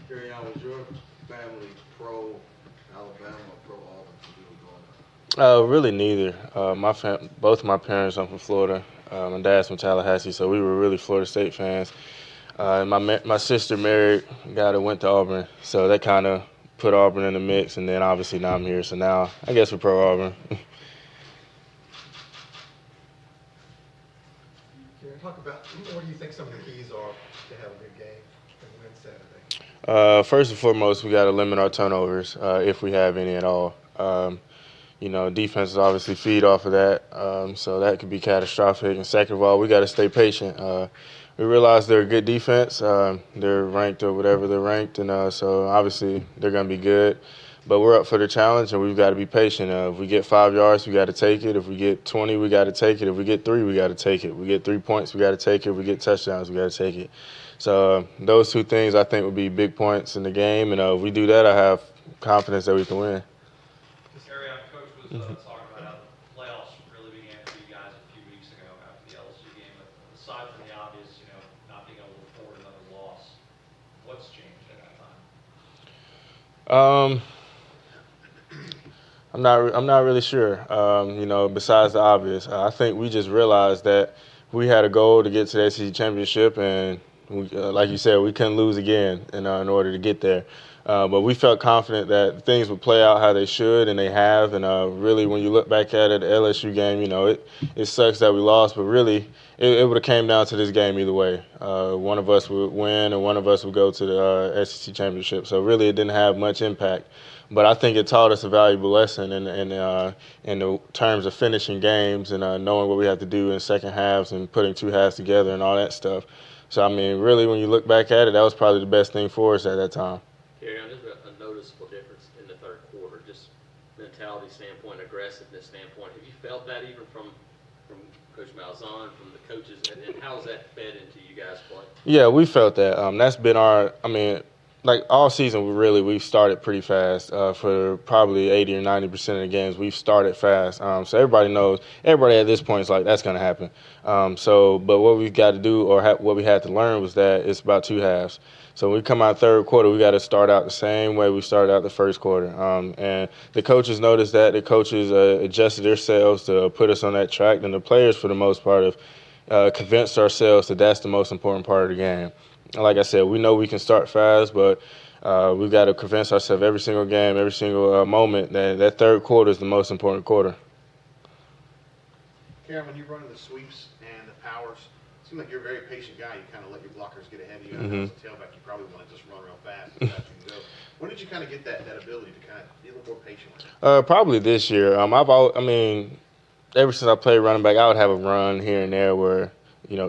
Kerryon, was your family pro Alabama or pro Auburn when you were growing up? Really neither. Both of my parents are from Florida. My dad's from Tallahassee, so we were really Florida State fans. And my sister married a guy that went to Auburn, so that kind of put Auburn in the mix. And then obviously now I'm here, so now I guess we're pro Auburn. Kerryon, talk about what do you think some of the keys are to have a good game and win Saturday? First and foremost, we got to limit our turnovers if we have any at all. Defenses obviously feed off of that, so that could be catastrophic. And second of all, we got to stay patient. We realize they're a good defense. They're ranked or whatever they're ranked, and so obviously they're going to be good. But we're up for the challenge, and we've got to be patient. If we get 5 yards, we got to take it. If we get 20, we got to take it. If we get 3, we got to take it. If we get 3 points, we got to take it. If we get touchdowns, we got to take it. So those two things I think would be big points in the game, and if we do that, I have confidence that we can win. Kerryon, Coach was talking about how the playoffs really began for you guys a few weeks ago after the LSU game. But aside from the obvious, not being able to afford another loss, what's changed at that time? I'm not really sure. Besides the obvious, I think we just realized that we had a goal to get to the SEC championship, and like you said, we couldn't lose again in order to get there. But we felt confident that things would play out how they should, and they have. And really, when you look back at it, the LSU game, it sucks that we lost, but really, it would have came down to this game either way. One of us would win, and one of us would go to the SEC championship. So really, it didn't have much impact. But I think it taught us a valuable lesson in the terms of finishing games and knowing what we have to do in second halves and putting two halves together and all that stuff. So, I mean, really, when you look back at it, that was probably the best thing for us at that time. Kerryon, there's a noticeable difference in the third quarter, just mentality standpoint, aggressiveness standpoint. Have you felt that even from Coach Malzahn, from the coaches, and how has that fed into you guys' play? Yeah, we felt that. That's been like all season, we've started pretty fast. For probably 80 or 90% of the games, we've started fast. So everybody knows, everybody at this point is like, that's going to happen. But what we've got to do, or what we had to learn, was that it's about two halves. So when we come out third quarter, we got to start out the same way we started out the first quarter. And the coaches noticed that. The coaches adjusted themselves to put us on that track. And the players, for the most part, have convinced ourselves that that's the most important part of the game. Like I said, we know we can start fast, but we've got to convince ourselves every single game, every single moment that third quarter is the most important quarter. Kerryon, when you run the sweeps and the powers, it seems like you're a very patient guy. You kind of let your blockers get ahead of you. Mm-hmm. As a tailback, you probably want to just run real fast as fast as you can go. When did you kind of get that ability to kind of be a little more patient? Probably this year. Ever since I played running back, I would have a run here and there where,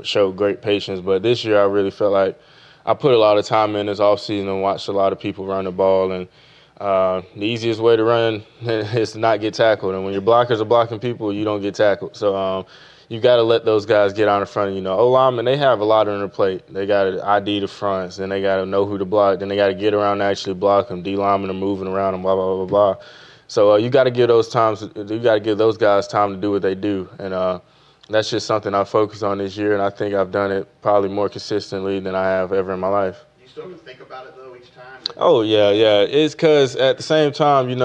showed great patience. But this year, I really felt like I put a lot of time in this offseason and watched a lot of people run the ball. And the easiest way to run is to not get tackled. And when your blockers are blocking people, you don't get tackled. So you got to let those guys get out in front of you. O-linemen, they have a lot on their plate. They got to ID the fronts, then they got to know who to block, then they got to get around and actually block them. D-linemen are moving around and blah, blah, blah, blah, blah. So you got to give those guys time to do what they do. And that's just something I focused on this year, and I think I've done it probably more consistently than I have ever in my life. You still have to think about it, though, each time? Oh, yeah. It's because at the same time, when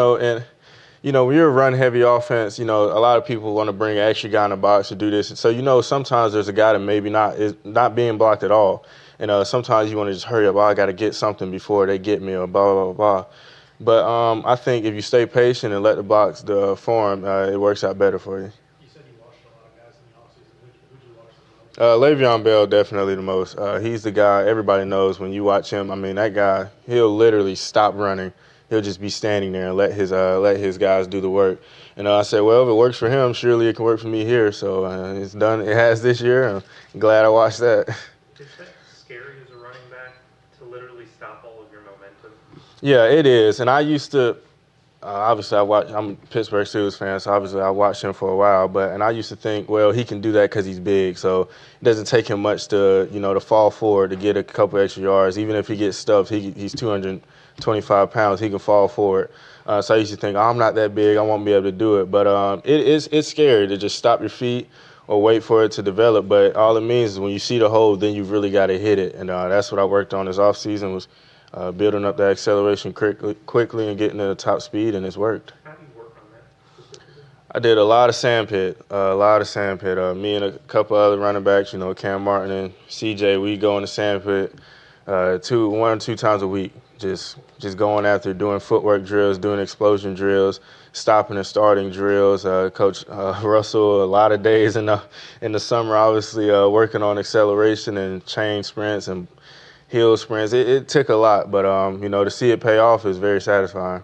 you're a run-heavy offense, a lot of people want to bring an extra guy in the box to do this. And so, sometimes there's a guy that maybe is not being blocked at all. And sometimes you want to just hurry up. I got to get something before they get me or blah, blah, blah, blah. But I think if you stay patient and let the blocks form, it works out better for you. You said you watched a lot of guys in the offseason. Who'd you watch the most? Le'Veon Bell, definitely the most. He's the guy everybody knows when you watch him. I mean, that guy, he'll literally stop running. He'll just be standing there and let his guys do the work. And I said, well, if it works for him, surely it can work for me here. So it's done. It has this year. I'm glad I watched that. Is that scary as a running back to literally stop all of your momentum? Yeah, it is. And I used to, obviously, I'm a Pittsburgh Steelers fan, so obviously I watched him for a while. And I used to think, well, he can do that because he's big. So it doesn't take him much to fall forward to get a couple extra yards. Even if he gets stuffed, he's 225 pounds, he can fall forward. So I used to think, I'm not that big, I won't be able to do it. But it's scary to just stop your feet or wait for it to develop. But all it means is when you see the hole, then you've really got to hit it. And that's what I worked on this offseason was building up that acceleration quickly and getting to the top speed, and it's worked. How do you work on that specifically? I did a lot of sandpit. Me and a couple other running backs, Cam Martin and CJ, we go in the sandpit 1 or 2 times a week. Just going after, doing footwork drills, doing explosion drills, stopping and starting drills. Coach Russell, a lot of days in the summer, obviously working on acceleration and chain sprints and hill sprints. It took a lot, but to see it pay off is very satisfying.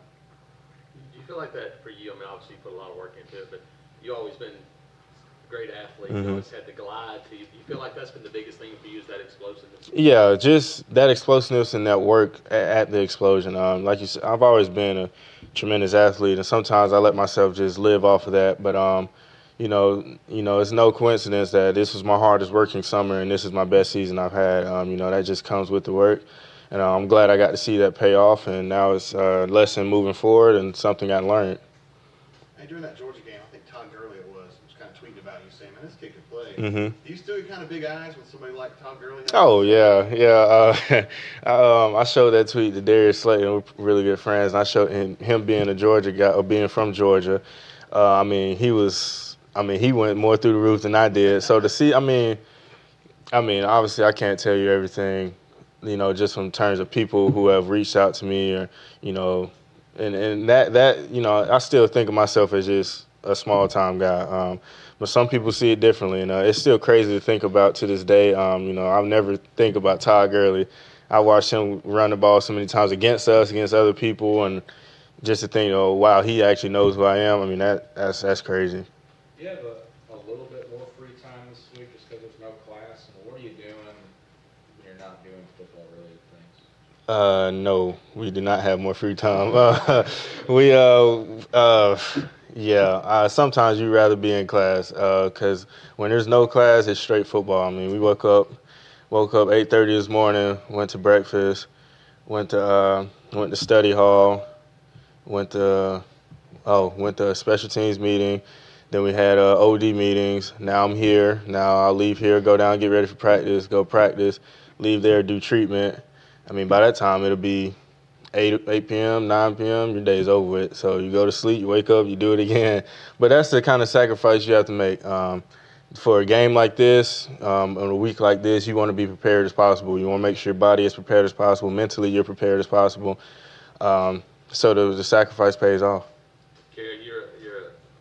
Do you feel like that for you? I mean, obviously you put a lot of work into it, but you always been a great athlete. You always had the glide. Do you feel like that's been the biggest thing for you, is that explosiveness? Yeah, just that explosiveness and that work at the explosion. Like you said, I've always been a tremendous athlete, and sometimes I let myself just live off of that. But it's no coincidence that this was my hardest working summer, and this is my best season I've had. That just comes with the work, and I'm glad I got to see that pay off. And now it's a lesson moving forward and something I learned. Hey, during that Georgia game, I think Todd Gurley was kind of tweeting about you, saying, "Man, this kid can play." Mm-hmm. Do you still get kind of big eyes when somebody like Todd Gurley? Oh, yeah. I showed that tweet to Darius Slayton. We're really good friends. And I showed him being a Georgia guy, or being from Georgia. He went more through the roof than I did. So to see, obviously I can't tell you everything, just from terms of people who have reached out to me, or, and that I still think of myself as just a small time guy. But some people see it differently, and it's still crazy to think about to this day. I'll never think about Todd Gurley. I watched him run the ball so many times against us, against other people, and just to think, wow, he actually knows who I am. That's crazy. You have a little bit more free time this week just because there's no class. And what are you doing when you're not doing football-related things? No, we do not have more free time. Sometimes you'd rather be in class, because when there's no class, it's straight football. We woke up 8:30 this morning, went to breakfast, went to study hall, went to a special teams meeting. Then we had OD meetings. Now I'm here. Now I'll leave here, go down, get ready for practice, go practice, leave there, do treatment. By that time, it'll be 8 p.m., 9 p.m., your day's over with. So you go to sleep, you wake up, you do it again. But that's the kind of sacrifice you have to make. For a game like this, on a week like this, you want to be prepared as possible. You want to make sure your body is prepared as possible. Mentally, you're prepared as possible. So the sacrifice pays off. Kerryon, you're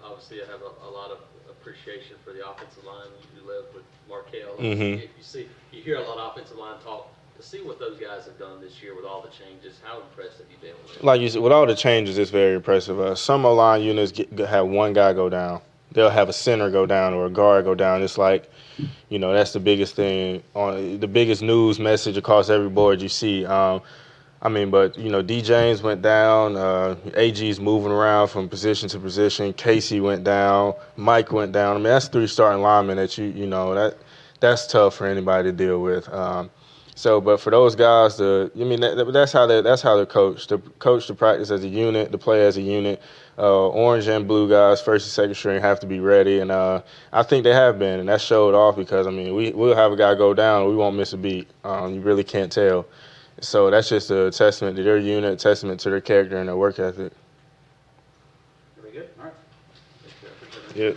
obviously have a lot of appreciation for the offensive line. You live with Markel. Mm-hmm. You hear a lot of offensive line talk. To see what those guys have done this year with all the changes, how impressed have you been with it? Like you said, with all the changes, it's very impressive. Some O-line units have one guy go down. They'll have a center go down or a guard go down. It's like, that's the biggest thing, the biggest news message across every board you see. D. James went down. AG's moving around from position to position. Casey went down. Mike went down. That's 3 starting linemen that that's tough for anybody to deal with. But for those guys, that's how they're coached. They're coached to practice as a unit, to play as a unit. Orange and blue guys, first and second string, have to be ready, and I think they have been, and that showed off because we'll have a guy go down, we won't miss a beat. You really can't tell. So that's just a testament to their unit, a testament to their character and their work ethic. Very good. All right. Yep.